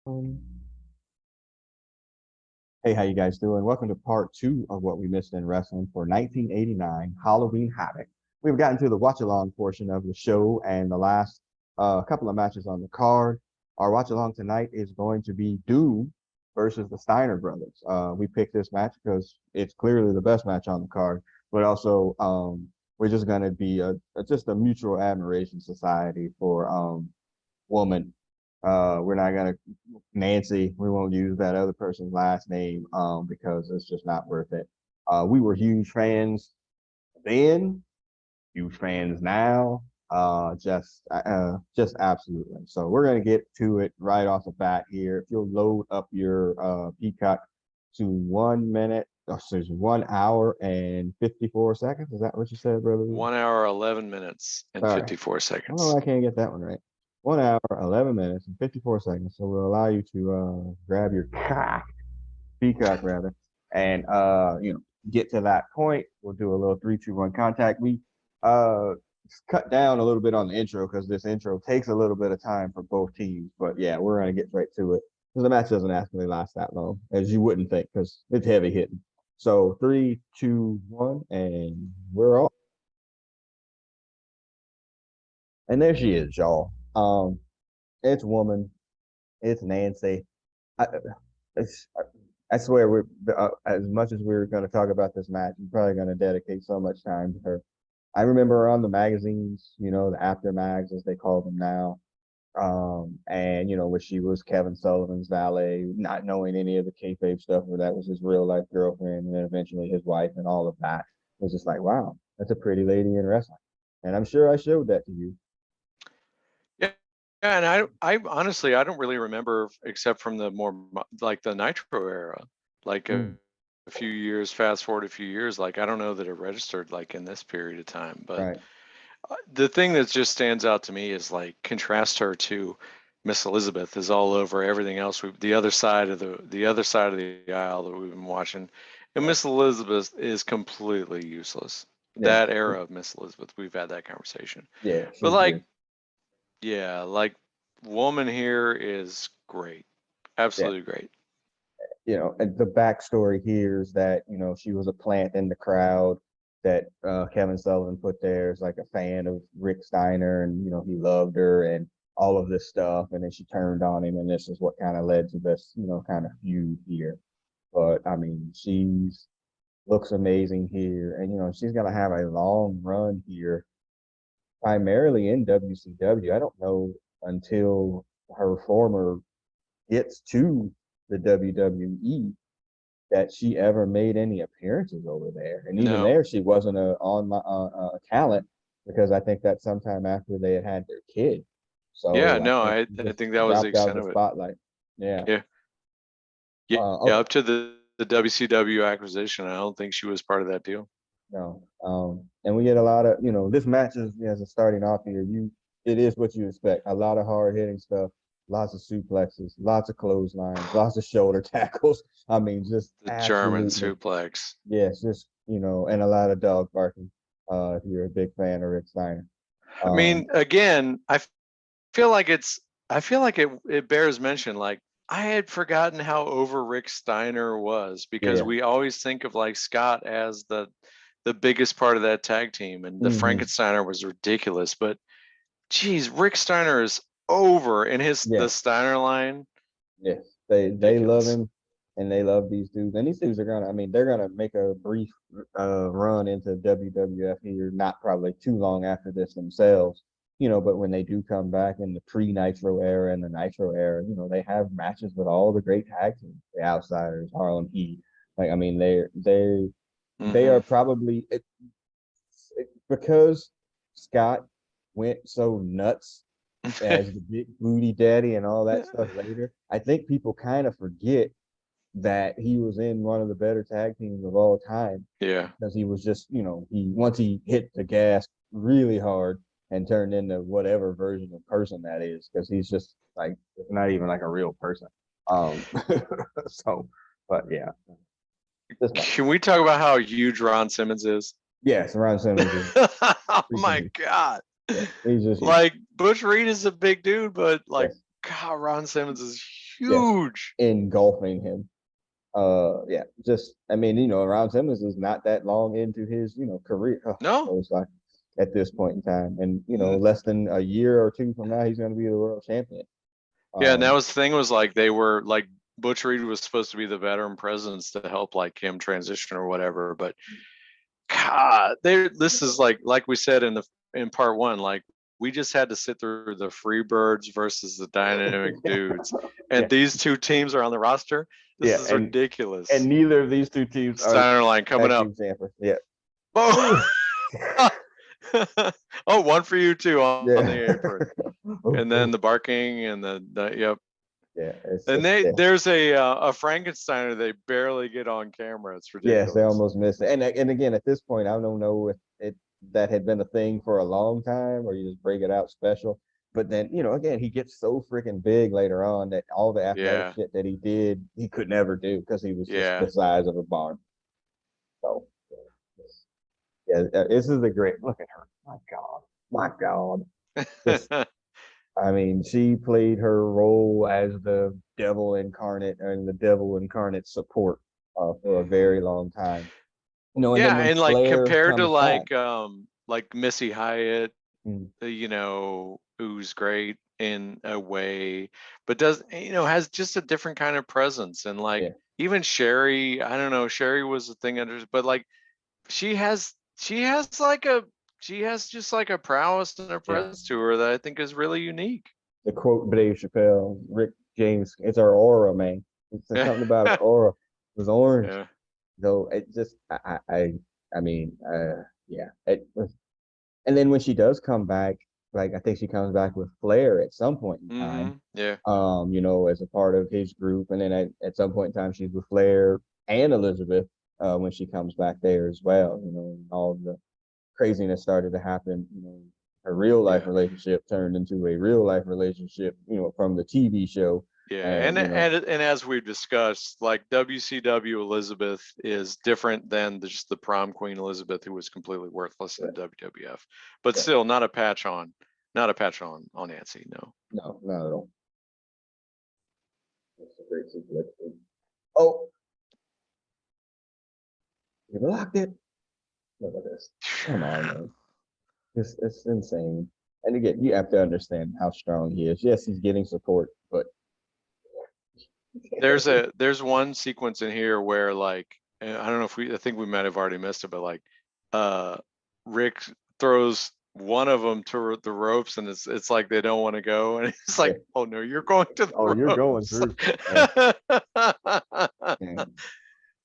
Um, Hey, how you guys doing? Welcome to part two of what we missed in wrestling for 1989 Halloween Havoc. We've gotten to the watch along portion of the show and the last couple of matches on the card. Our watch along tonight is going to be Doom versus the Steiner Brothers. We picked this match because it's clearly the best match on the card, but also we're just going to be just a mutual admiration society for woman. We're not gonna Nancy. We won't use that other person's last name because it's just not worth it. We were huge fans then, huge fans now. Just absolutely. So we're gonna get to it right off the bat here. If you'll load up your Peacock to 1 minute, so it's 1 hour and 54 seconds. Is that what you said, brother? 1 hour, 11 minutes, and All right. 54 Oh, seconds. I can't get that one right. 1 hour, 11 minutes, and 54 seconds. So we'll allow you to grab your peacock rather, and get to that point. We'll do a little 3, 2, 1 contact. We uh cut down a little bit on the intro because this intro takes a little bit of time for both teams. But yeah, we're gonna get right to it because the match doesn't actually last that long, as you wouldn't think, because it's heavy hitting. So 3, 2, 1, and we're off. And there she is, y'all. It's woman. It's Nancy. I, it's, I swear, we're as much as we're going to talk about this match, we're probably going to dedicate so much time to her. I remember her on the magazines, the after mags as they call them now. And when she was Kevin Sullivan's valet, not knowing any of the kayfabe stuff, where that was his real life girlfriend, and then eventually his wife, and all of that. It was just like, wow, that's a pretty lady in wrestling. And I'm sure I showed that to you. Yeah, and I honestly, I don't really remember except from the more like the Nitro era, like Mm, a few years, fast forward a few years. Like I don't know that it registered like in this period of time, but right. the thing that just stands out to me is like contrast her to Miss Elizabeth is all over everything else. The other side of the other side of the aisle that we've been watching, and Yeah. Miss Elizabeth is completely useless. Yeah. That era of Miss Elizabeth, we've had that conversation. Yeah. But She's like, good. yeah, like woman here is great, Yeah. absolutely great. And the backstory here is that she was a plant in the crowd that Kevin Sullivan put there as like a fan of Rick Steiner, and he loved her and all of this stuff, and then she turned on him, and this is what kind of led to this kind of feud here. But I mean, she's looks amazing here, and she's gonna have a long run here, primarily in WCW. I don't know until her former gets to the WWE that she ever made any appearances over there. And even No, there, she wasn't a talent, because I think that sometime after they had their kid. yeah, So I no, think I she I just think that was the dropped out of extent the of it. spotlight. Yeah. Yeah, yeah, yeah, Okay. up to the WCW acquisition, I don't think she was part of that deal. No. And we get a lot of, this match is as a starting off here. It is what you expect. A lot of hard hitting stuff, lots of suplexes, lots of clotheslines, lots of shoulder tackles. I mean, just The German absolutely, suplex. yes, just and a lot of dog barking. If you're a big fan of Rick Steiner. I Um, mean, again, feel like it's I feel like it bears mention. Like I had forgotten how over Rick Steiner was because yeah. we always think of like Scott as the biggest part of that tag team, and the Hmm. Frankensteiner was ridiculous. But geez, Rick Steiner is over, and the Yes. Steiner line Yes. They love ridiculous. him, and they love these dudes. And these dudes are gonna. I mean, they're gonna make a brief run into WWF here, not probably too long after this themselves. But when they do come back in the pre-Nitro era and the Nitro era, they have matches with all the great tag teams, the Outsiders, Harlem Heat. Like, I mean, they Hmm. are probably because Scott went so nuts as the big booty daddy and all that stuff later. I think people kind of forget that he was in one of the better tag teams of all time, Yeah. because he was just, he once he hit the gas really hard and turned into whatever version of person that is, because he's just like, it's not even like a real person. Um, so, but yeah, this match. Can we talk about how huge Ron Simmons is? Yes, Ron Simmons is Oh freaking my huge. God. Yeah, he's just huge. Like Butch Reed is a big dude, but like Yes. God, Ron Simmons is huge. Engulfing him. Yeah, just I mean, Ron Simmons is not that long into his, career. No. So it's like at this point in time, and less than a year or two from now, he's going to be the world champion. Yeah, and that was the thing was like they were like Butch Reed was supposed to be the veteran presence to help like him transition or whatever, but God, this is like we said in part one, like we just had to sit through the Freebirds versus the Dynamic Dudes, and these two teams are on the roster. This is ridiculous. And neither of these two teams Steiner line coming up. Yeah. Oh. Oh, one for you too on the apron, and then the barking and the yep. Yeah, and there's a Frankensteiner they barely get on camera. It's ridiculous. Yes, they almost missed it. And again, at this point, I don't know if that had been a thing for a long time or you just break it out special. But then, again, he gets so freaking big later on that all the athletic shit that he did, he could never do because he was just the size of a barn. So, yeah, this is a great look at her. My God. I mean, she played her role as the devil incarnate and the devil incarnate support for a very long time. And like Flair compared to back, like Missy Hyatt, who's great in a way, but does has just a different kind of presence. And like even Sherry, I don't know, Sherry was a thing under, but like she has just like a prowess and a presence to her that I think is really unique. To quote Dave Chappelle, Rick James, it's our aura, man. It's something about her aura. It was orange. Yeah. So it just, I mean, yeah. It was, and then when she does come back, like I think she comes back with Flair at some point in time. Yeah. As a part of his group, and then at some point in time she's with Flair and Elizabeth when she comes back there as well. All the craziness started to happen. Her real life relationship turned into a real life relationship. From the TV show. Yeah, and as we've discussed, like WCW Elizabeth is different than just the prom queen Elizabeth, who was completely worthless in WWF, but still not a patch on Nancy. No, not at all. That's a great situation. Oh, you blocked it. Look at this. Come on, man. It's insane. And again, you have to understand how strong he is. Yes, he's getting support, but there's one sequence in here where like I don't know if I think we might have already missed it, but like Rick throws one of them to the ropes and it's like they don't want to go and he's like, oh no, you're going to the ropes. You're going through.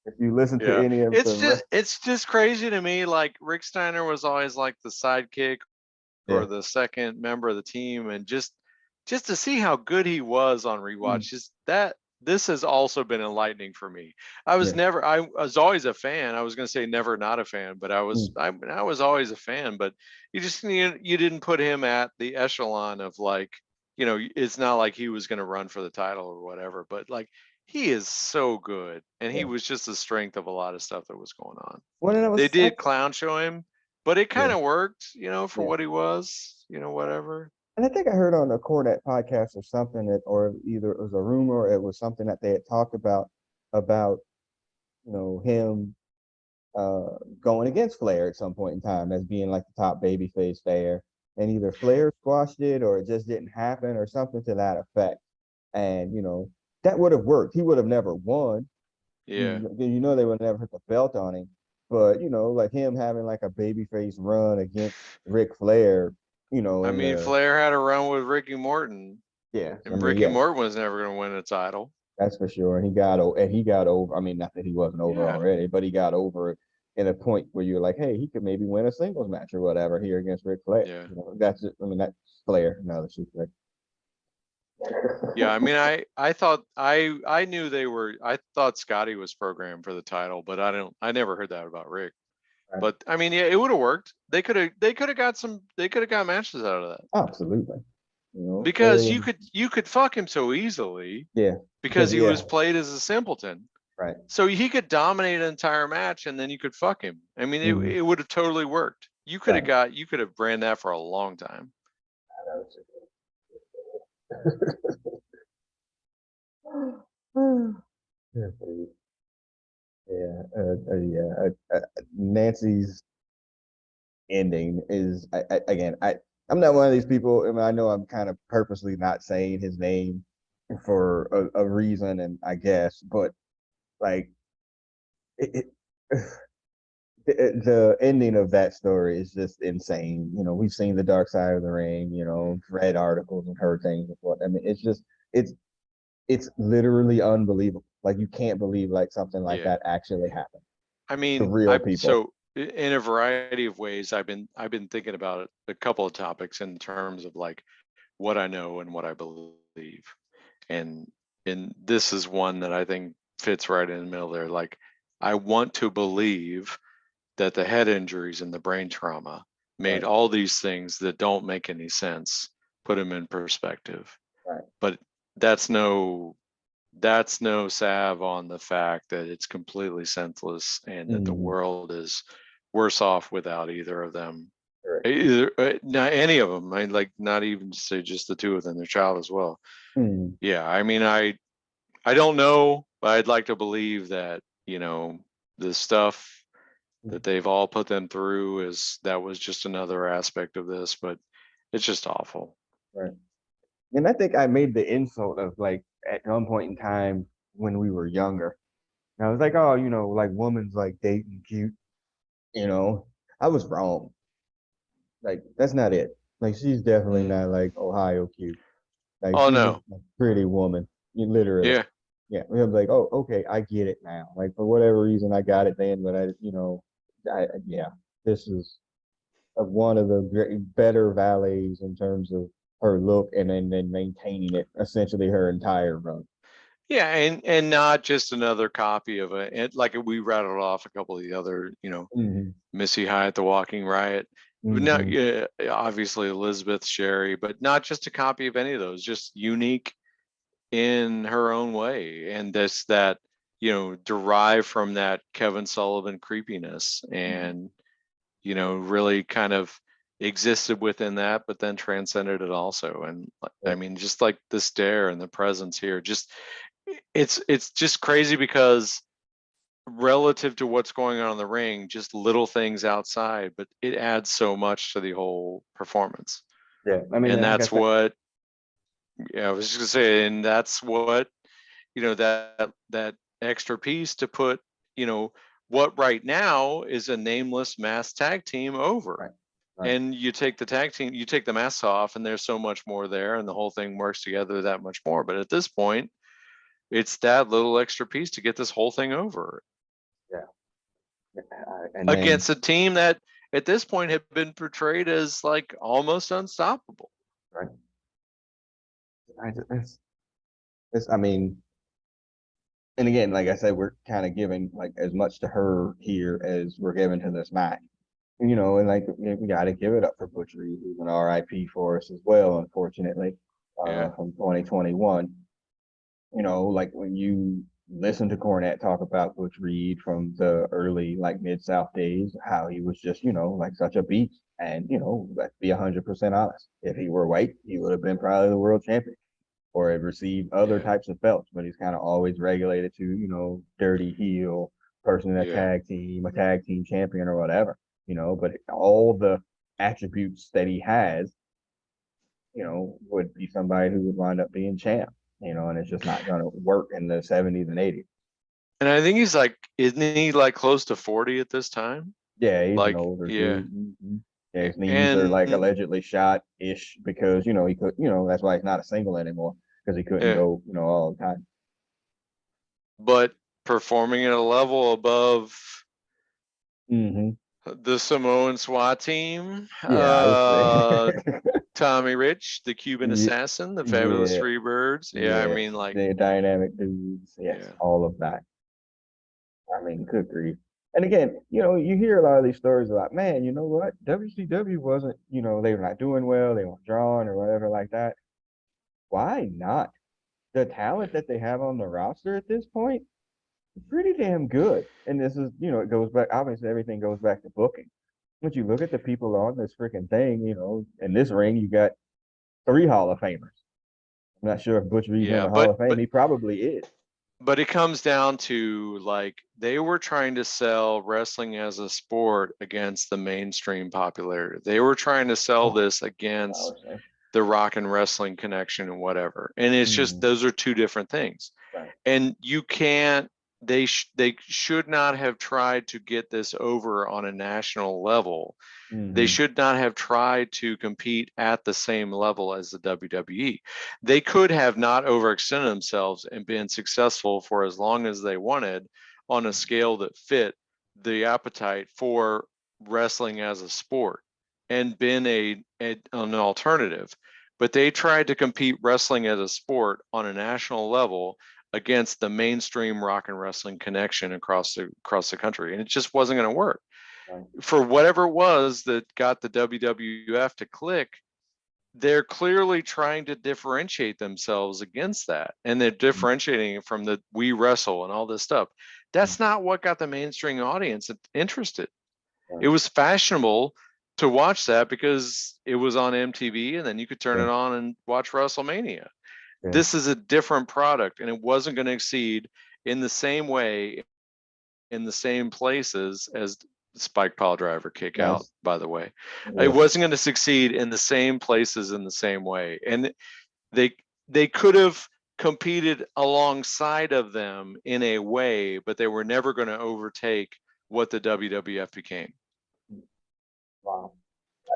If you listen to any of it's just crazy to me. Like Rick Steiner was always like the sidekick or the second member of the team, and just to see how good he was on rewatch, just that this has also been enlightening for me. I was always a fan. I was going to say never not a fan, but I was always a fan. But you didn't put him at the echelon of like, it's not like he was going to run for the title or whatever. But like he is so good, and he was just the strength of a lot of stuff that was going on. They did clown show him, but it kind of worked, for what he was, whatever. And I think I heard on the Cornette podcast or something or either it was a rumor or it was something that they had talked about him going against Flair at some point in time as being like the top babyface there. And either Flair squashed it or it just didn't happen or something to that effect. And, that would have worked. He would have never won. Yeah. They would never put the belt on him. But, like him having like a babyface run against Ric Flair, Flair had a run with Ricky Morton. Yeah. And Ricky Morton was never going to win a title. That's for sure. And he got over. I mean, not that he wasn't over already, but he got over it in a point where you're like, hey, he could maybe win a singles match or whatever here against Ric Flair. Yeah. That's it. I mean, that's Flair. No, that's Flair. Yeah, I mean, I thought I knew I thought Scotty was programmed for the title, but I never heard that about Rick. Right. But I mean, it would have worked. They could have got matches out of that. Absolutely. Because you could fuck him so easily. Yeah. Because he was played as a simpleton. Right. So he could dominate an entire match and then you could fuck him. I mean, it would have totally worked. You could have ran that for a long time. Yeah, Nancy's ending is again. I'm not one of these people. I mean, I know I'm kind of purposely not saying his name for a reason, and I guess, but like it, the ending of that story is just insane. You know, we've seen the dark side of the ring. You know, read articles and heard things of what. I mean, it's just it's it's literally unbelievable. Like you can't believe like something like Yeah. that actually happened I to mean, real people. in a variety of ways, I've been thinking about it, a couple of topics in terms of like what I know and what I believe. And this is one that I think fits right in the middle there. Like I want to believe that the head injuries and the brain trauma made Right, all these things that don't make any sense, put them in perspective. right. But that's no that's no salve on the fact that it's completely senseless and that the Mm-hmm. world is worse off without either of them. Correct. Either not any of them. I like not even to say just the two of them, their child as well. Mm-hmm. Yeah, I mean, I don't know, but I'd like to believe that the stuff that they've all put them through is that was just another aspect of this, but it's just awful. Right. And I think I made the insult of like at one point in time when we were younger. And I was like, oh, like woman's like dating cute, you know. I was wrong. Like that's not it. Like she's definitely Mm. not like Ohio cute. Like Oh she's just no, a pretty woman. You literally. yeah, Yeah. I'm like, oh, okay, I get it now. Like for whatever reason I got it then, but yeah, this is one of the better valets in terms of her look and then maintaining it essentially her entire run. yeah, and not just another copy of like we rattled off a couple of the other, Mm-hmm. Missy Hyatt, The Walking Riot. Not Mm-hmm. yeah, obviously Elizabeth Sherry, but not just a copy of any of those, just unique in her own way, and this that derived from that Kevin Sullivan creepiness, and really kind of existed within that, but then transcended it also. And I Yeah. mean, just like the stare and the presence here, just it's just crazy because relative to what's going on in the ring, just little things outside, but it adds so much to the whole performance. Yeah. I mean, And like I that's said, what, yeah, I was just gonna say, and that's what, that extra piece to put, what right now is a nameless mass tag team over. right, right. And you take the tag team, you take the masks off, and there's so much more there, and the whole thing works together that much more. But at this point, it's that little extra piece to get this whole thing over Yeah. And then against a team that at this point had been portrayed as like almost unstoppable. right. I mean, and again, like I said, we're kind of giving like as much to her here as we're giving to this match. And like we got to give it up for Butch Reed, who's an RIP for us as well, unfortunately, Yeah. from 2021. Like when you listen to Cornette talk about Butch Reed from the early like Mid South days, how he was just like such a beast, and let's be 100% honest, if he were white, he would have been probably the world champion or had received other Yeah. types of belts, but he's kind of always regulated to dirty heel person in Yeah. a tag team champion or whatever. But all the attributes that he has would be somebody who would wind up being champ, and it's just not going to work in the 70s and 80s. And I think he's like, isn't he like close to 40 at this time? Yeah, he's an Like, older yeah. dude. Mm-hmm. Yeah, his knees are like And allegedly shot ish because, he could, that's why he's not a single anymore because he couldn't yeah, go, all the time. but performing at a level above Mm-hmm. the Samoan SWAT team, Yeah, I would say. Tommy Rich, the Cuban Yeah, assassin, the Fabulous yeah, Freebirds. Yeah, I yeah. mean, like, The dynamic dudes. Yes, yeah, all of that. I mean, good grief. And again, you hear a lot of these stories about, man, you know what? WCW wasn't, they were not doing well, they weren't drawing or whatever like that. Why not? The talent yeah, that they have on the roster at this point is pretty damn good. And this is, it goes back, obviously, everything goes back to booking. But you look at the people on this freaking thing, in this ring, you got three Hall of Famers. I'm not sure if Butch Reed's in Yeah, the Hall of Fame. He probably is. but it comes down to like they were trying to sell wrestling as a sport against the mainstream popularity. They were trying to sell this against the rock and wrestling connection and whatever. And it's just those are two different things. Right. And you can't they should not have tried to get this over on a national level. They should not have tried to compete at the same level as the WWE. They could have not overextended themselves and been successful for as long as they wanted on a scale that fit the appetite for wrestling as a sport and been an alternative. But they tried to compete wrestling as a sport on a national level against the mainstream rock and wrestling connection across the country, and it just wasn't going to work. For whatever it was that got the WWF to click, they're clearly trying to differentiate themselves against that. And they're differentiating it from the we wrestle and all this stuff. That's not what got the mainstream audience interested. It was fashionable to watch that because it was on MTV and then you could turn it on and watch WrestleMania. This is a different product and it wasn't going to exceed in the same way, in the same places as Spike Pile Driver kick out, by the way. It wasn't going to succeed in the same places in the same way. And they could have competed alongside of them in a way, but they were never going to overtake what the WWF became. Wow.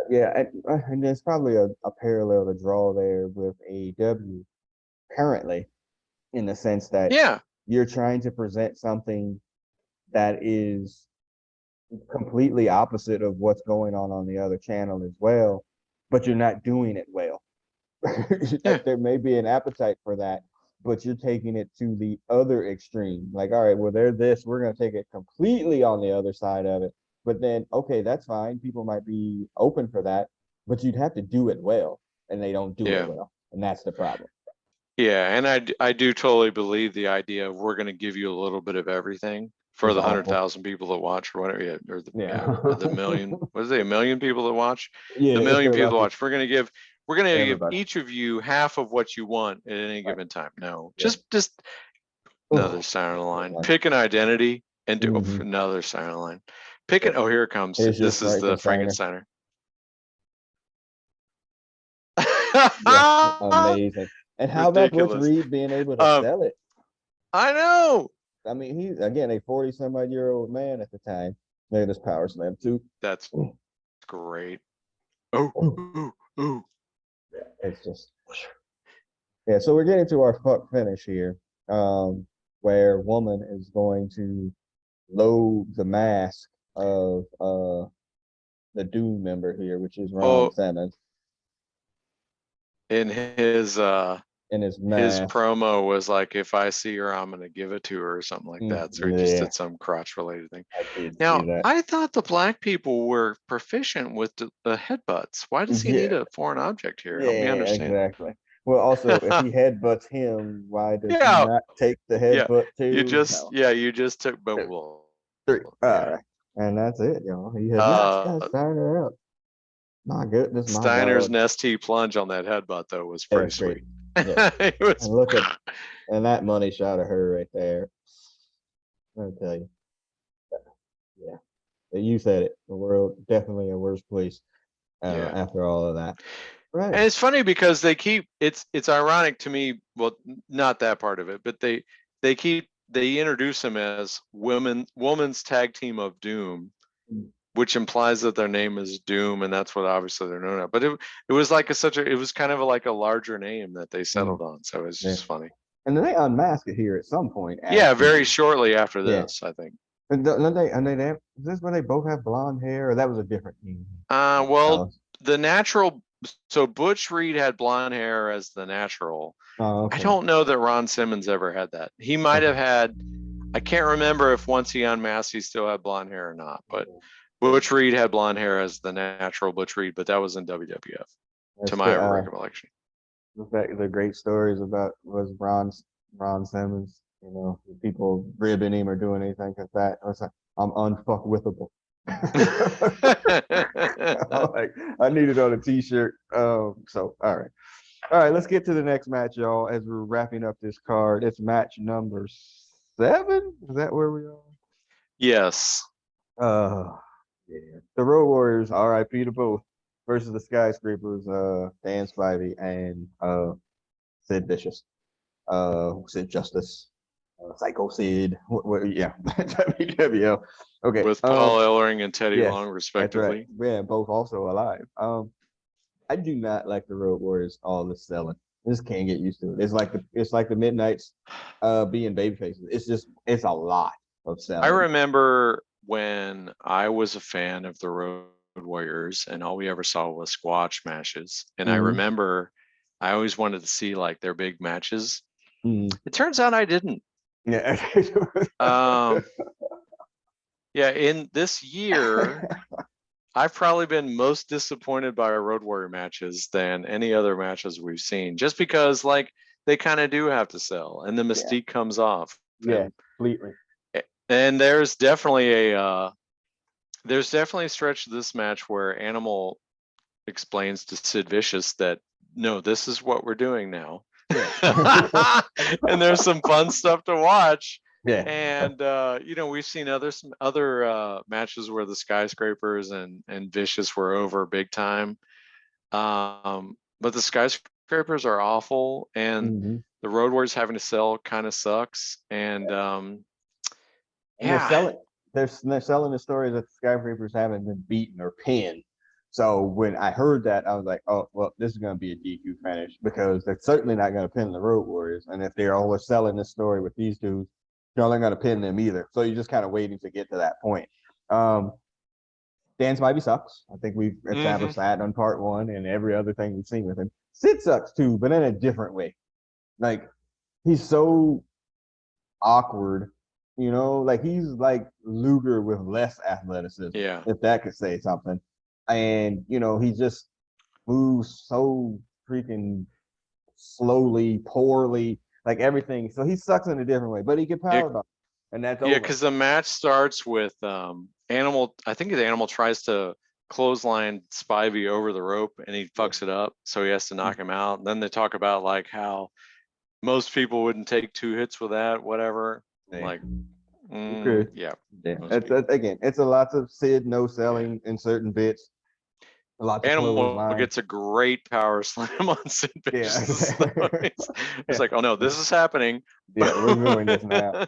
Yeah, and there's probably a parallel to draw there with AEW currently, in the sense that you're trying to present something that is completely opposite of what's going on the other channel as well, but you're not doing it well. There may be an appetite for that, but you're taking it to the other extreme. Like, all right, well, they're this, we're going to take it completely on the other side of it. But then, okay, that's fine. People might be open for that, but you'd have to do it well, and they don't do it well, and that's the problem. Yeah, and I do totally believe the idea of we're going to give you a little bit of everything for the 100,000 people that watch or whatever, or the million. What is it? 1 million people that watch? The 1 million people that watch. We're going to give each of you half of what you want at any given time. No, just another sign on the line. Pick an identity and do another sign on the line. Pick an. Oh, here it comes. This is the Frankensteiner. Amazing. And how about Butch Reed being able to sell it? I know. I mean, he's again a 40-some-odd-year-old man at the time. Look at this power slam too. That's great. Oh. Yeah, it's just So we're getting to our fuck finish here, where woman is going to load the mask of the Doom member here, which is Ron Simmons. In his promo was like, if I see her, I'm gonna give it to her or something like that. So he just did some crotch related thing. Now I thought the black people were proficient with the headbutts. Why does he need a foreign object here? Help me understand. Exactly. Well, also, if he headbutts him, why does he not take the headbutt too? You just took three. And that's it, y'all. He has not Steiner up. My goodness, Steiner's nasty plunge on that headbutt though was pretty sweet. And that money shot of her right there. I'll tell you. Yeah. You said it. The world definitely a worse place after all of that. Right. And it's funny because they keep it's ironic to me. Well, not that part of it, but they introduce him as women's tag team of Doom, which implies that their name is Doom, and that's what obviously they're known at. But it was like it was kind of like a larger name that they settled on. So it's just funny. And then they unmask it here at some point. Very shortly after this, I think. And is this where they both have blonde hair, or that was a different team? Well, the natural. So Butch Reed had blonde hair as the natural. I don't know that Ron Simmons ever had that. He might have had. I can't remember if once he unmasked he still had blonde hair or not, but. Butch Reed had blonde hair as the natural Butch Reed, but that was in WWF, to my recollection. The great stories about was Ron Simmons, people ribbing him or doing anything like that. I was like, I'm unfuckwithable. I need it on a t-shirt. So all right. All right, let's get to the next match, y'all. As we're wrapping up this card, it's match number 7. Is that where we are? Yes. Uh, yeah. The Road Warriors, R.I.P. to both, versus the Skyscrapers, Dan Spivey and Sid Vicious, Sid Justice, Psycho Sid. Yeah, WWL. Okay. With Paul Ellering and Teddy Yes, Long, that's right. respectively. Yeah, both also alive. I do not like the Road Warriors all this selling. I just can't get used to it. It's like the Midnights being baby faces. It's a lot of I selling. remember when I was a fan of the Road Warriors and all we ever saw was squash matches. And I Mhm. remember I always wanted to see like their big matches. Mhm. It turns out I didn't. Yeah. Yeah, in this year, I've probably been most disappointed by our Road Warrior matches than any other matches we've seen, just because like they kind of do have to sell and the mystique comes off. Yeah, completely. And there's definitely a stretch of this match where Animal explains to Sid Vicious that no, this is what we're doing now. Yeah. And there's some fun stuff to watch. Yeah. And we've seen other matches where the Skyscrapers and Vicious were over big time. But the Skyscrapers are awful, and Mhm. the Road Warriors having to sell kind of sucks. And And yeah, they're selling the story that the Skyscrapers haven't been beaten or pinned. So when I heard that, I was like, oh well, this is gonna be a DQ finish because they're certainly not gonna pin the Road Warriors. And if they're always selling this story with these dudes, they're not gonna pin them either. So you're just kind of waiting to get to that point. Dan Spivey sucks. I think we've established that on part 1 and every other thing we've seen with him. Sid sucks too, but in a different way. Like he's so awkward, like he's like Luger with less athleticism, yeah. if that could say something. And he just moves so freaking slowly, poorly, like everything. So he sucks in a different way, but he can power bomb, and that's Yeah, over. because the match starts with Animal. I think the Animal tries to clothesline Spivey over the rope and he fucks it up, so he has to knock him out. And then they talk about like how most people wouldn't take 2 hits with that, whatever. Yeah. Like, Okay. yeah. Again, it's a lot of Sid no selling in certain bits. Lots of Animal clothesline. gets a great power slam on Sid Yeah. Vicious. It's like, oh no, this is happening. Yeah, we're doing this now.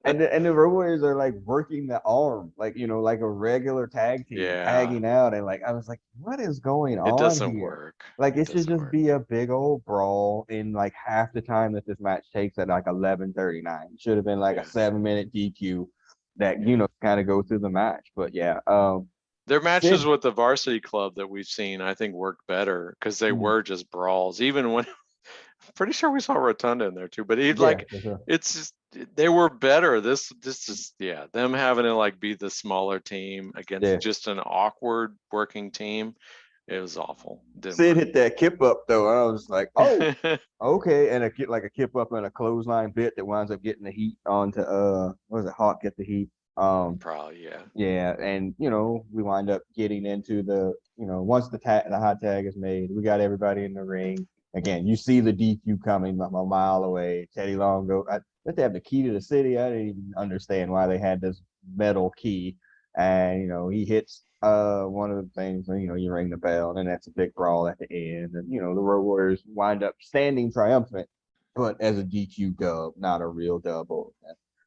And the Road Warriors are like working the arm, like like a regular tag team, Yeah, tagging out, and like I was like, what is going it on doesn't here? work. Like it should doesn't just work. be a big old brawl in like half the time that this match takes at like 11:39. It should have been like a 7-minute DQ that kind of go through the match. But yeah, Their matches Sid, with the Varsity Club that we've seen, I think, work better because they were just brawls. Even when pretty sure we saw Rotunda in there too, but he'd yeah, like for sure. it's just they were better. This is them having to like be the smaller team against Yeah. just an awkward working team. It was awful. Didn't Sid work. hit that kip up though, and I was like, oh, okay, and a kip up and a clothesline bit that winds up getting the heat onto what was it, Hawk get the heat. Probably, yeah. Yeah, and we wind up getting into the once the hot tag is made, we got everybody in the ring. Again, you see the DQ coming a mile away. Teddy Long go, let they have the key to the city. I didn't even understand why they had this metal key. And he hits one of the things, and you ring the bell, and then that's a big brawl at the end. And the Road Warriors wind up standing triumphant, but as a DQ dub, not a real dub.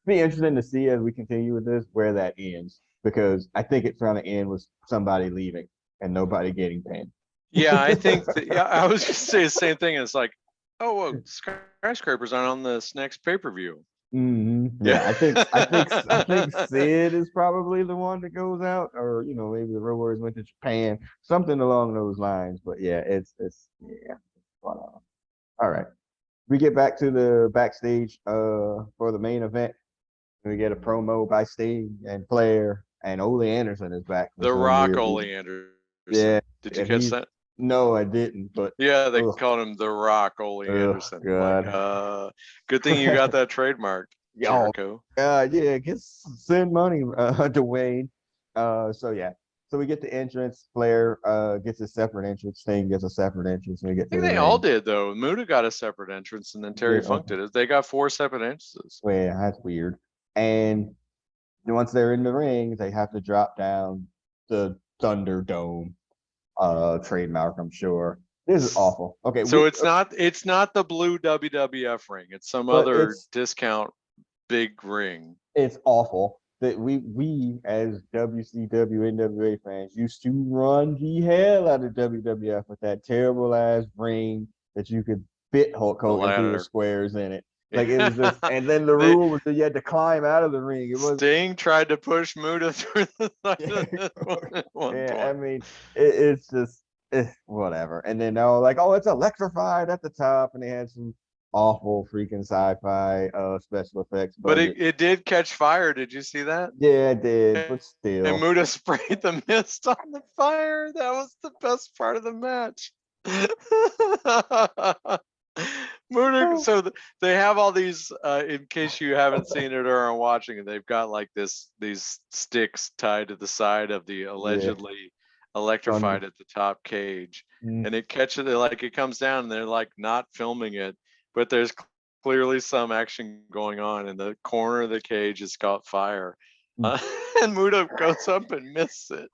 Be interesting to see as we continue with this where that ends, because I think it's going to end with somebody leaving and nobody getting pinned. Yeah, I think I was just say the same thing. It's like, oh, well, Skyscrapers aren't on this next pay-per-view. Mm-hmm. Yeah, I think Sid is probably the one that goes out, or maybe the Road Warriors went to Japan, something along those lines. But yeah, it's yeah. All right, we get back to the backstage for the main event. We get a promo by Sting and Flair, and Ole Anderson is back for The some Rock weird Ole reason. Anderson. Yeah, Did you and catch that? no, I didn't, but Yeah, they ugh, called him The Rock Ole Anderson. Like, God. good thing you got that trademarked, Oh, Jericho. yeah, send money to Wayne. So yeah. So we get the entrance. Flair gets a separate entrance. Sting gets a separate entrance. And we I get to think the they all ring. did though. Muta got a separate entrance, and then Terry Yeah, Funk okay. did it. They got 4 separate entrances. Well, yeah, that's weird. And once they're in the ring, they have to drop down the Thunderdome trademark, I'm sure. This is awful. Okay, So it's not the blue WWF ring. It's some but other discount big ring. it's awful that we as WCW NWA fans used to run the hell out of WWF with that terrible ass ring that you could fit Hulk The Hogan through the ladder. squares in it. Like it was just, Yeah. and then the They rule was that you had to climb out of the ring. It was Sting tried to push Muta through the side yeah, of this one at one yeah, I point. mean, it's just whatever. And then like, oh, it's electrified at the top, and they had some awful freaking sci-fi special effects But budget. it did catch fire. Did you see that? Yeah, it did, And but still, Muta sprayed the mist on the fire. That was the best part of the match. Muta, so they have all these, in case you haven't seen it or are watching it, they've got like these sticks tied to the side of the yeah, allegedly thunder. electrified at the top cage. Mm. And it catches it, like it comes down and they're like not filming it, but there's clearly some action going on, and the corner of the cage has caught fire. Mm. And Muda goes up and misses it.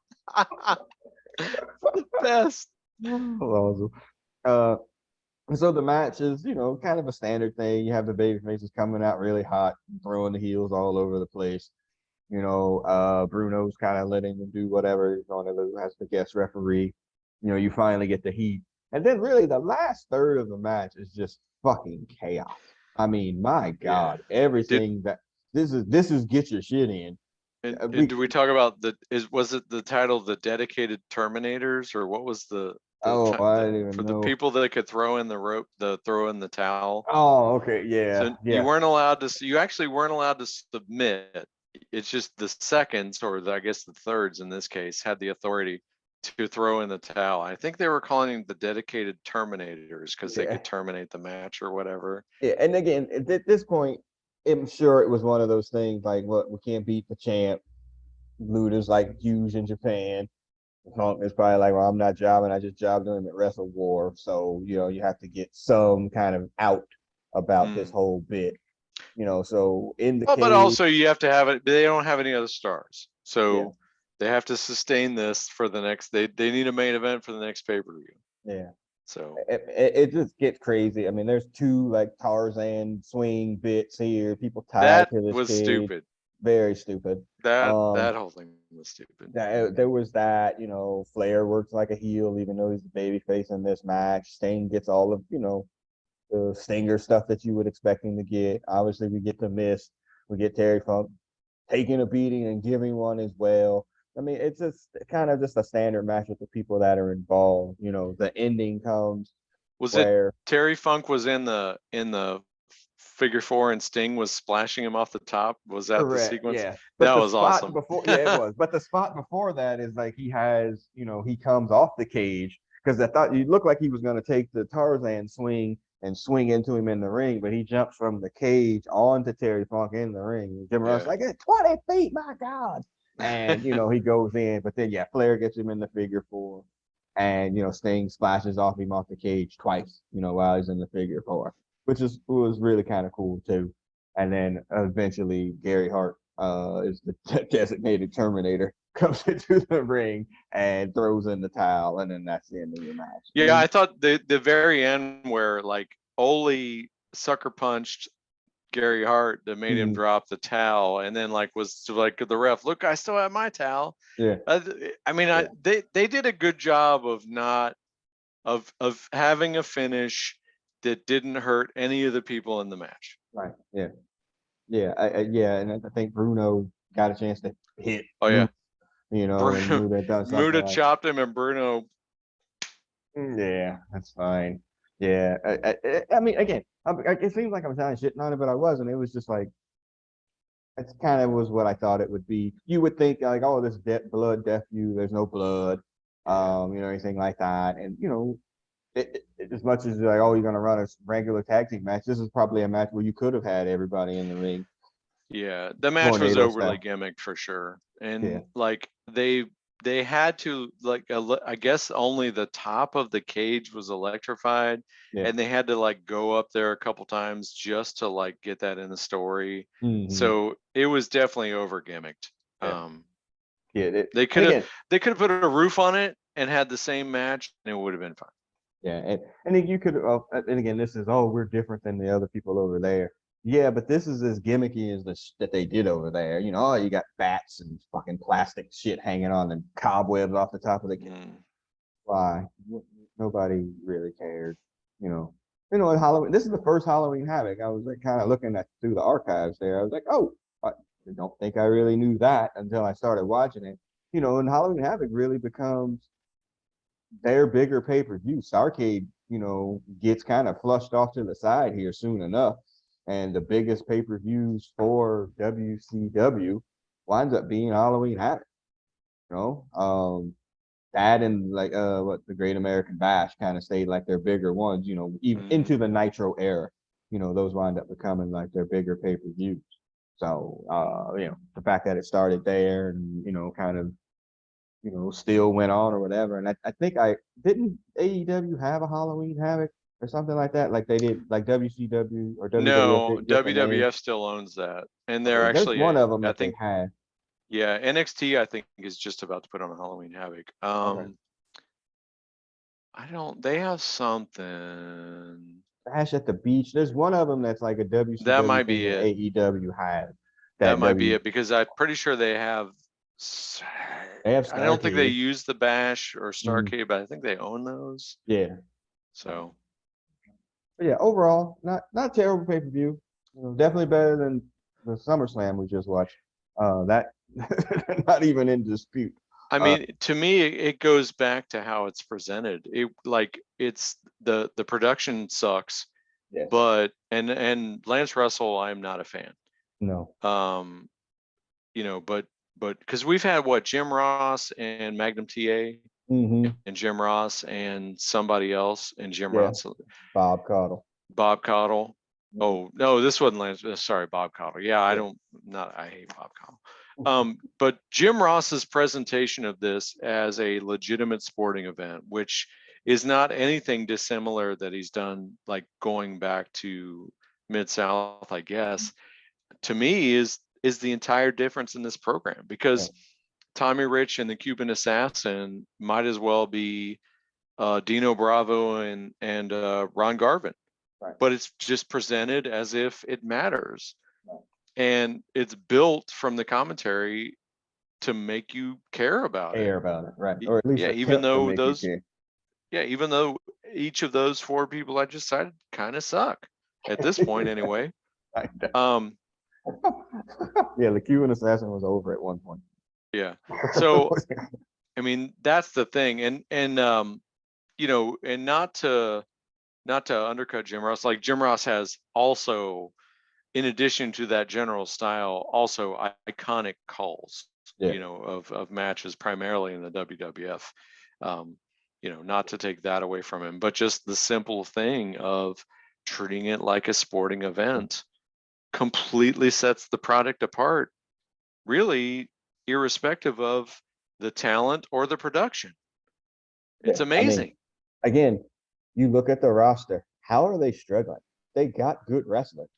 The best. Awesome. Uh, so the match is, kind of a standard thing. You have the baby faces coming out really hot, throwing the heels all over the place. Bruno's kind of letting them do whatever he's going to do as the guest referee. You finally get the heat. And then really the last third of the match is just fucking chaos. I mean, my Yeah. God, everything that this is get your shit in. And do we talk about was it the title The Dedicated Terminators, or what was I didn't even for the know. people that could throw in the rope, throw in the towel? Oh, okay, yeah, So you yeah, weren't allowed to, you actually weren't allowed to submit. It's just the seconds, or I guess the thirds in this case, had the authority to throw in the towel. I think they were calling them the Dedicated Terminators because they yeah, could terminate the match or whatever. yeah. And again, at this point, I'm sure it was one of those things like, look, we can't beat the champ. Luda's like huge in Japan. Punk is probably like, well, I'm not jobbing. I just jobbed him at Wrestle War. So, you have to get some kind of out about this Mm. whole bit. So in the Well, but cage, also you have to have it. They don't have any other stars, yeah, so they have to sustain this for the next. They need a main event for the next pay-per-view. yeah. So It just gets crazy. I mean, there's two like Tarzan swing bits here, people tied that to this was cage. stupid. Very stupid. That whole thing was stupid. There was that, Flair works like a heel, even though he's the baby face in this match. Sting gets all of, the stinger stuff that you would expect him to get. Obviously, we get the miss. We get Terry Funk taking a beating and giving one as well. I mean, it's just kind of just a standard match with the people that are involved. The ending comes Was it where Terry Funk was in the figure four and Sting was splashing him off the top? Was that the correct, sequence? yeah. But That the was spot awesome. before, yeah, it was. But the spot before that is like he has, he comes off the cage because I thought he looked like he was going to take the Tarzan swing and swing into him in the ring, but he jumps from the cage onto Terry Funk in the ring. Jim Ross Yeah. like, it's 20 feet, my God. And, he goes in, but then, yeah, Flair gets him in the figure four. And, Sting splashes off him off the cage twice, while he's in the figure four, which was really kind of cool, too. And then eventually Gary Hart is the designated Terminator, comes into the ring and throws in the towel, and then that's the end of the match. Yeah, I thought the very end where like Ole sucker punched Gary Hart that made him Mhm. drop the towel, and then like was to like the ref, look, I still have my towel. Yeah, I mean, yeah, they did a good job of not of having a finish that didn't hurt any of the people in the match. right, yeah, yeah, and I think Bruno got a chance to hit Oh yeah, Muta, and Bruno Muta had done something Muta like, chopped him, and Bruno. yeah, that's fine. Yeah, I mean, again, it seems like I'm telling shit on it, but I wasn't. It was just like it's kind of was what I thought it would be. You would think like, oh, this blood death feud, there's no blood, Yeah. anything like that, and as much as like, oh, you're gonna run a regular tag team match, this is probably a match where you could have had everybody in the ring, Yeah, the match was tornado overly style. gimmicked for sure, Yeah, and like they they had to like I guess only the top of the cage was electrified, Yeah. and they had to like go up there a couple times just to like get that in the story. So it was definitely over gimmicked. Yeah. They And could again, have put a roof on it and had the same match, and it would have been fine. yeah, and then you could, and again, this is, oh, we're different than the other people over there. Yeah, but this is as gimmicky as that they did over there. You know, oh, you got bats and fucking plastic shit hanging on and cobwebs off the top of the cage. Why? Nobody really cared. You know, Halloween. This is the first Halloween Havoc. I was like kind of looking at through the archives there. I was like, oh, I don't think I really knew that until I started watching it. You know, and Halloween Havoc really becomes their bigger pay-per-view. Starcade, gets kind of flushed off to the side here soon enough. And the biggest pay-per-views for WCW winds up being Halloween Havoc. You know, that and like what the Great American Bash kind of stayed like their bigger ones, even into the Nitro era. Those wind up becoming like their bigger pay-per-views. So the fact that it started there and kind of still went on or whatever. And I think didn't AEW have a Halloween Havoc or something like that? Like they did, like WCW or WWF No, did different names. WWF still owns that, and they're Okay, there's actually, one of them I that they think, had. yeah, NXT I think is just about to put on a Halloween Havoc. Okay. I don't. They have something. Bash at the Beach. There's one of them that's like a That WCW might thing be that it. AEW had. That That might be W it because I'm pretty sure they have. they have I don't think they Starcade. use the Bash or Mhm. Starcade, but I think they own those. Yeah. So But yeah, overall, not terrible pay-per-view. Definitely better than the SummerSlam we just watched. That not even in dispute. I mean, to me, it goes back to how it's presented. It's the production sucks, Yes. but and Lance Russell, I'm not a fan. No. But because we've had what, Jim Ross and Magnum TA Mm-hmm. and Jim Ross and somebody else and Jim Yeah. Ross, Bob Caudle. Bob Caudle. Mhm. Oh no, this wasn't Lance. Sorry, Bob Caudle. Yeah, I hate Bob Caudle. But Jim Ross's presentation of this as a legitimate sporting event, which is not anything dissimilar that he's done, like going back to Mid-South, I guess, to me is the entire difference in this program, because Tommy Rich and the Cuban Assassin might as well be Dino Bravo and Ron Garvin, Right. but it's just presented as if it matters, Right. and it's built from the commentary to make you care about it. Right? Or at least Yeah, even attempt to though make you care. even though each of those four people I just cited kind of suck at this point anyway. Yeah, the Cuban Assassin was over at one point. Yeah. So I mean, that's the thing, and and not to undercut Jim Ross. Like, Jim Ross has also, in addition to that general style, also iconic calls, of matches, primarily in the WWF. Not to take that away from him, but just the simple thing of treating it like a sporting event completely sets the product apart, really, irrespective of the talent or the production. It's amazing. I mean, again, you look at the roster. How are they struggling? They got good wrestlers,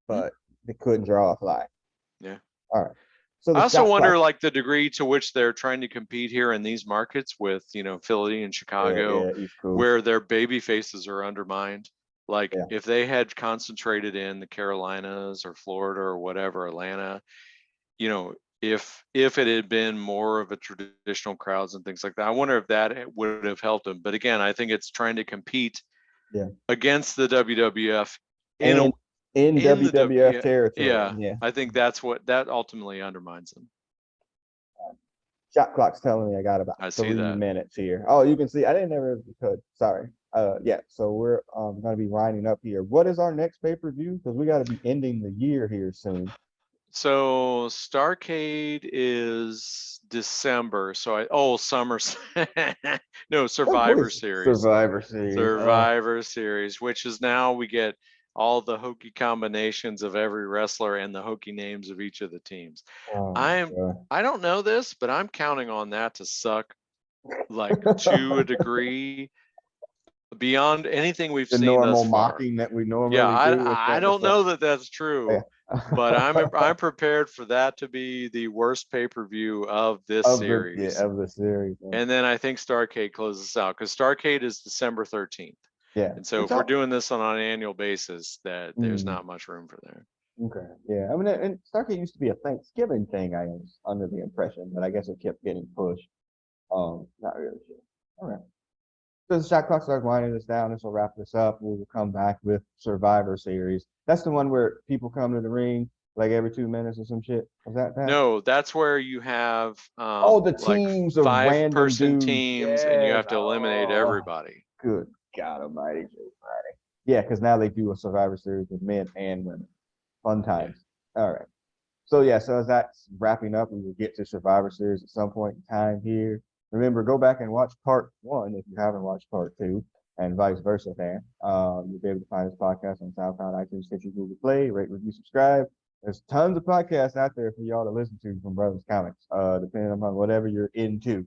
but they couldn't draw a fly. Yeah. All right. So I also wonder, like, the degree to which they're trying to compete here in these markets with, Philly and Chicago, where their baby faces are undermined. Like, if they had concentrated in the Carolinas or Florida or whatever, Atlanta, if it had been more of a traditional crowds and things like that, I wonder if that would have helped them. But again, I think it's trying to compete against the WWF in WWF territory. Yeah, I think that's what that ultimately undermines them. Shot clock's telling me I got about 3 minutes here. Oh, you can see I didn't ever could. Sorry. Yeah. So we're going to be winding up here. What is our next pay-per-view? Because we got to be ending the year here soon. So Starcade is December. So Summer. No, Survivor Series. Survivor Series. Survivor Series, which is now we get all the hokey combinations of every wrestler and the hokey names of each of the teams. Oh, I don't know this, but I'm counting on that to suck like to a degree beyond anything we've the seen thus normal far. mocking that we normally Yeah, do. I don't know that that's true, but I'm prepared for that to be the worst pay-per-view of this series. of the series. And then I think Starrcade closes out because Starrcade is December 13th. Yeah. And so if we're doing this on an annual basis, that there's not much room for there. Okay. Yeah. I mean, and Starrcade used to be a Thanksgiving thing. I was under the impression, but I guess it kept getting pushed. Not really sure. All right. So the shot clock starts winding us down. This will wrap this up. We will come back with Survivor Series. That's the one where people come to the ring like every 2 minutes or some shit. Was that? No, that's where you have the teams like of random 5-person dudes. teams, and you Yes. have to eliminate everybody. Good God Almighty, Jay Friday. Yeah, because now they do a Survivor Series with men and women. Fun times. Yeah. All right. So yeah, so as that's wrapping up, we will get to Survivor Series at some point in time here. Remember, go back and watch part 1 if you haven't watched part 2, and vice versa, fan. You'll be able to find this podcast on SoundCloud, iTunes, Stitcher, Google Play, rate, review, subscribe. There's tons of podcasts out there for y'all to listen to from Brothers Comics, depending upon whatever you're into,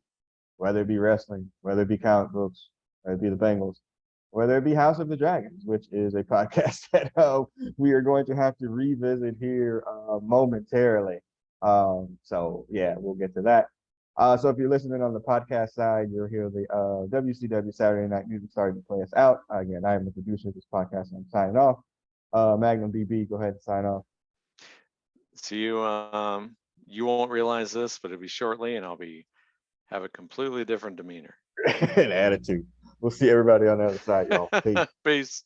whether it be wrestling, whether it be comic books, whether it be the Bengals, whether it be House of the Dragons, which is a podcast that we are going to have to revisit here momentarily. So yeah, we'll get to that. So if you're listening on the podcast side, you'll hear the WCW Saturday Night Music starting to play us out. Again, I am the producer of this podcast, and I'm signing off. Magnum DB, go ahead and sign off. See you. You won't realize this, but it'll be shortly, and I'll have a completely different demeanor and attitude. We'll see everybody on the other side, y'all. Peace. Peace.